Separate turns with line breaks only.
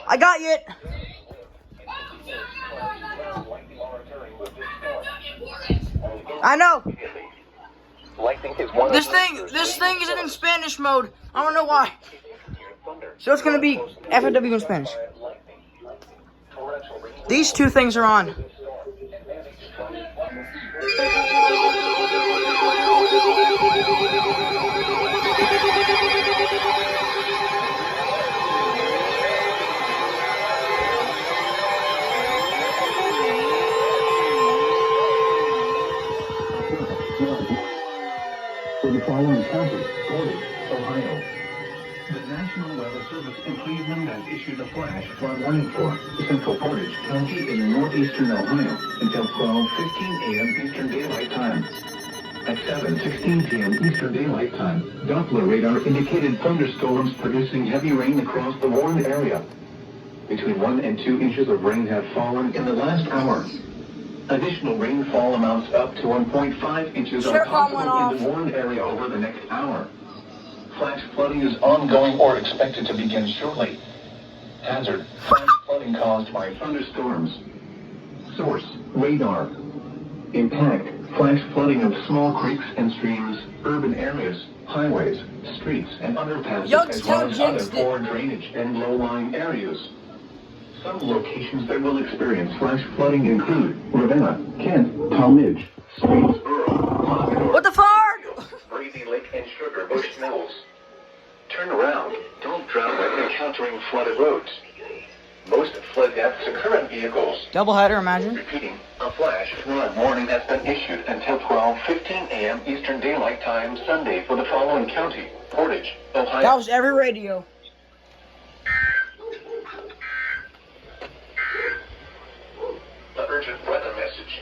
I got you. I know. This thing isn't in Spanish mode. I don't know why. So it's gonna be FFW in Spanish. These two things are on.
For the following county, Portage, Ohio. The National Weather Service in Cleveland has issued a flash flood warning for Central Portage County in northeastern Ohio until 12:15 a.m. Eastern Daylight Time. At 7:16 p.m. Eastern Daylight Time, Doppler radar indicated thunderstorms producing heavy rain across the warned area. Between 1 and 2 inches of rain have fallen in the last hour. Additional rainfall amounts up to 1.5 inches are possible in the warned area over the next hour. Flash flooding is ongoing or expected to begin shortly. Hazard: flash flooding caused by thunderstorms. Source: radar. Impact: flash flooding of small creeks and streams, urban areas, highways, streets, and underpasses, as well as other poor drainage and low-lying areas. Some locations that will experience flash flooding include Ravenna, Kent, Talmadge, Swainsboro, Pompadour,
What the fuck?
Breezy Lake, and Sugar Bush Mills. Turn around. Don't drown when encountering flooded roads. Most flood deaths occur in vehicles.
Doubleheader, imagine.
Repeating, a flash flood warning has been issued until 12:15 a.m. Eastern Daylight Time Sunday for the following county: Portage, Ohio.
That was every radio.
The urgent weather message.